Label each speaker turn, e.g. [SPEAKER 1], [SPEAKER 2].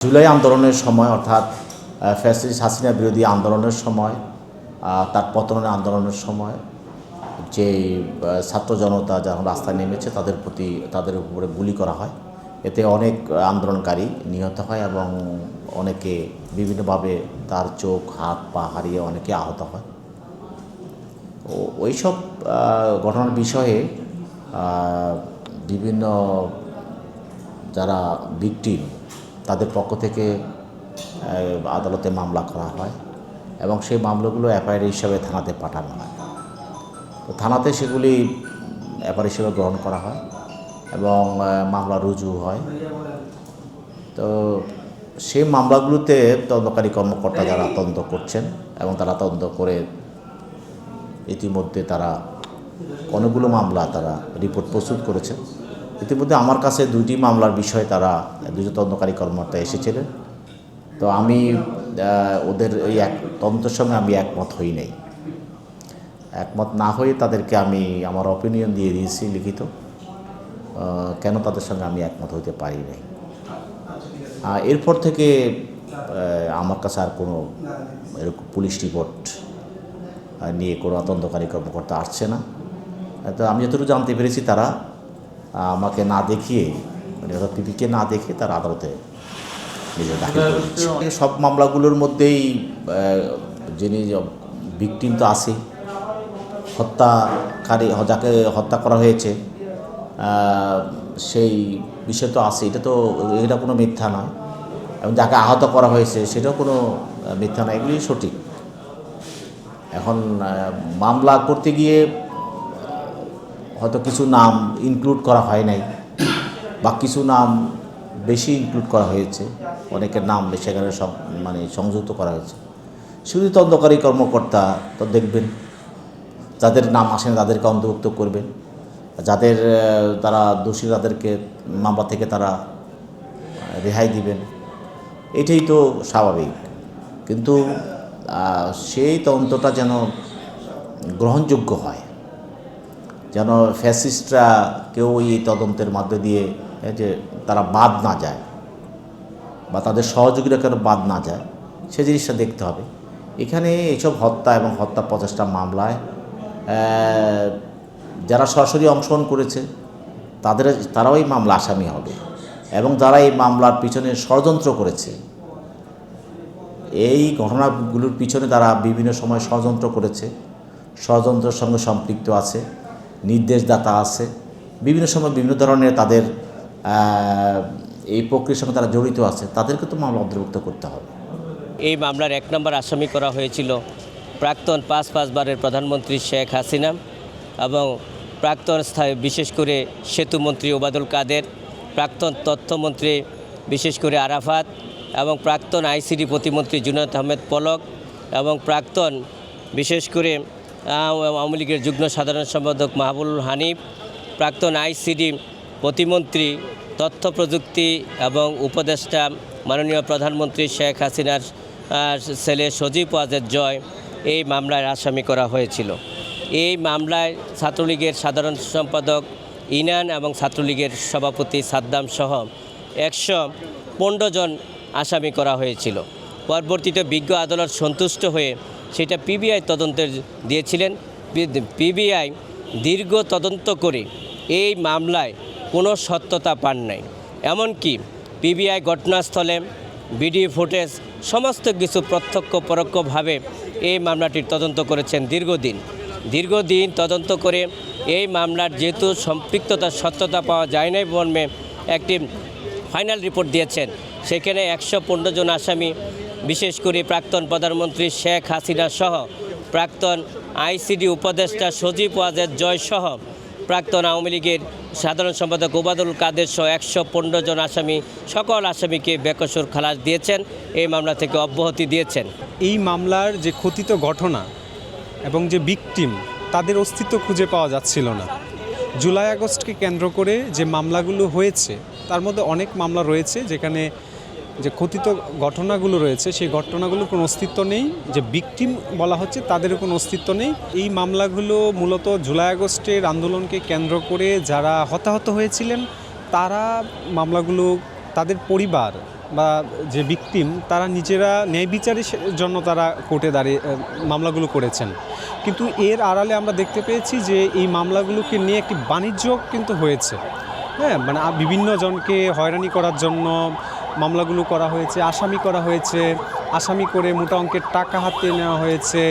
[SPEAKER 1] জুলাই আন্দোলনের সময় অর্থাৎ ফ্যাসিস্ট হাসিনা বিরোধী আন্দোলনের সময় তার পতনের আন্দোলনের সময় যে ছাত্র জনতা যখন রাস্তায় নেমেছে তাদের উপরে গুলি করা হয়। এতে অনেক আন্দোলনকারী নিহত হয় এবং অনেকে বিভিন্নভাবে তার চোখ হাত পা হারিয়ে অনেকে আহত হয়। ওইসব ঘটনার বিষয়ে বিভিন্ন যারা ভিকটিম তাদের পক্ষ থেকে আদালতে মামলা করা হয় এবং সেই মামলাগুলো এফআইআর হিসাবে থানাতে পাঠানো হয়। তো থানাতে সেগুলি এফআইআর হিসেবে গ্রহণ করা হয় এবং মামলা রুজু হয়। তো সেই মামলাগুলোতে তদন্তকারী কর্মকর্তা যারা তদন্ত করছেন এবং তারা তদন্ত করে ইতিমধ্যে তারা অনেকগুলো মামলা তারা রিপোর্ট প্রস্তুত করেছেন। ইতিমধ্যে আমার কাছে দুইটি মামলার বিষয়ে তারা দুজন তদন্তকারী কর্মকর্তা এসেছিলেন। তো আমি ওদের এই তদন্তের সঙ্গে আমি একমত হই নাই। একমত না হয়ে তাদেরকে আমি আমার অপিনিয়ন দিয়ে দিয়েছি লিখিত, কেন তাদের সঙ্গে আমি একমত হইতে পারি নাই। এরপর থেকে আমার কাছে আর কোনো এরকম পুলিশ রিপোর্ট নিয়ে কোনো তদন্তকারী কর্মকর্তা আসছে না। তো আমি যতটুকু জানতে পেরেছি তারা আমাকে না দেখিয়ে মানে পিপিকে না দেখে তারা আদালতে নিজে দাখিল করেছে। সব মামলাগুলোর মধ্যেই যিনি ভিকটিম তো আছেই, হত্যাকারী যাকে হত্যা করা হয়েছে সেই বিষয় তো আছে, এটা কোনো মিথ্যা নয়, এবং যাকে আহত করা হয়েছে সেটাও কোনো মিথ্যা নয়, এগুলি সঠিক। এখন মামলা করতে গিয়ে হয়তো কিছু নাম ইনক্লুড করা হয় নাই বা কিছু নাম বেশি ইনক্লুড করা হয়েছে, অনেকের নাম সেখানে সংযুক্ত করা হয়েছে। শুধু তদন্তকারী কর্মকর্তা তো দেখবেন, যাদের নাম আসে না তাদেরকে অন্তর্ভুক্ত করবেন, যাদের তারা দোষী তাদেরকে মামলা থেকে তারা রেহাই দিবেন, এটাই তো স্বাভাবিক। কিন্তু সেই তদন্তটা যেন গ্রহণযোগ্য হয়, যেন ফ্যাসিস্টরা কেউ এই তদন্তের মধ্যে দিয়ে যে তারা বাদ না যায় বা তাদের সহযোগীরা কেন বাদ না যায়, সে জিনিসটা দেখতে হবে। এখানে এইসব হত্যা এবং হত্যা প্রচেষ্টা মামলায় যারা সরাসরি অংশগ্রহণ করেছে তারাও এই মামলা আসামি হবে, এবং যারা এই মামলার পিছনে ষড়যন্ত্র করেছে, এই ঘটনাগুলোর পিছনে তারা বিভিন্ন সময় ষড়যন্ত্র করেছে, ষড়যন্ত্রের সঙ্গে সম্পৃক্ত আছে, নির্দেশদাতা আছে, বিভিন্ন সময় বিভিন্ন ধরনের তাদের এই প্রক্রিয়ার সঙ্গে তারা জড়িত আছে, তাদেরকে তো মামলা অন্তর্ভুক্ত করতে হবে।
[SPEAKER 2] এই মামলার 1 নম্বর আসামি করা হয়েছিল প্রাক্তন 5 বারের প্রধানমন্ত্রী শেখ হাসিনা এবং প্রাক্তন বিশেষ করে সেতুমন্ত্রী ওবায়দুল কাদের, প্রাক্তন তথ্যমন্ত্রী বিশেষ করে আরাফাত, এবং প্রাক্তন আইসিডি প্রতিমন্ত্রী জুনায়েদ আহমেদ পলক, এবং প্রাক্তন বিশেষ করে আওয়ামী লীগের যুগ্ম সাধারণ সম্পাদক মাহবুবুল হানিফ, প্রাক্তন আইসিডি প্রতিমন্ত্রী, তথ্য প্রযুক্তি এবং উপদেষ্টা মাননীয় প্রধানমন্ত্রী শেখ হাসিনার ছেলে সজীব ওয়াজেদ জয় এই মামলায় আসামি করা হয়েছিল। এই মামলায় ছাত্রলীগের সাধারণ সম্পাদক ইনান এবং ছাত্রলীগের সভাপতি সাদ্দাম সহ 115 জন আসামি করা হয়েছিল। পরবর্তীতে বিজ্ঞ আদালত সন্তুষ্ট হয়ে সেটা পিবিআই তদন্তে দিয়েছিলেন। পিবিআই দীর্ঘ তদন্ত করে এই মামলায় কোনো সত্যতা পান নাই। এমনকি পিবিআই ঘটনাস্থলে ভিডিও ফুটেজ সমস্ত কিছু প্রত্যক্ষ পরোক্ষভাবে এই মামলাটির তদন্ত করেছেন দীর্ঘদিন তদন্ত করে এই মামলার যেহেতু সম্পৃক্ততার সত্যতা পাওয়া যায় নাই মর্মে একটি ফাইনাল রিপোর্ট দিয়েছেন। সেখানে 115 জন আসামি, বিশেষ করে প্রাক্তন প্রধানমন্ত্রী শেখ হাসিনা সহ প্রাক্তন আইসিডি উপদেষ্টা সজীব ওয়াজেদ জয় সহ প্রাক্তন আওয়ামী লীগের সাধারণ সম্পাদক ওবায়দুল কাদের সহ 115 জন আসামি, সকল আসামিকে বেকসুর খালাস দিয়েছেন, এই মামলা থেকে অব্যাহতি দিয়েছেন।
[SPEAKER 3] এই মামলার যে কথিত ঘটনা এবং যে ভিকটিম, তাদের অস্তিত্ব খুঁজে পাওয়া যাচ্ছিল না। জুলাই আগস্টকে কেন্দ্র করে যে মামলাগুলো হয়েছে তার মধ্যে অনেক মামলা রয়েছে যেখানে যে কথিত ঘটনাগুলো রয়েছে সেই ঘটনাগুলোর কোনো অস্তিত্ব নেই, যে ভিকটিম বলা হচ্ছে তাদেরও কোনো অস্তিত্ব নেই। এই মামলাগুলো মূলত জুলাই আগস্টের আন্দোলনকে কেন্দ্র করে যারা হতাহত হয়েছিলেন তারা মামলাগুলো, তাদের পরিবার বা যে ভিকটিম তারা নিজেরা ন্যায় বিচারের জন্য তারা কোর্টে দাঁড়িয়ে মামলাগুলো করেছেন। কিন্তু এর আড়ালে আমরা দেখতে পেয়েছি যে এই মামলাগুলোকে নিয়ে একটি বাণিজ্য কিন্তু হয়েছে। হ্যাঁ, মানে বিভিন্ন জনকে হয়রানি করার জন্য মামলাগুলো করা হয়েছে, আসামি করা হয়েছে, আসামি করে মোটা অঙ্কের টাকা হাতিয়ে নেওয়া হয়েছে।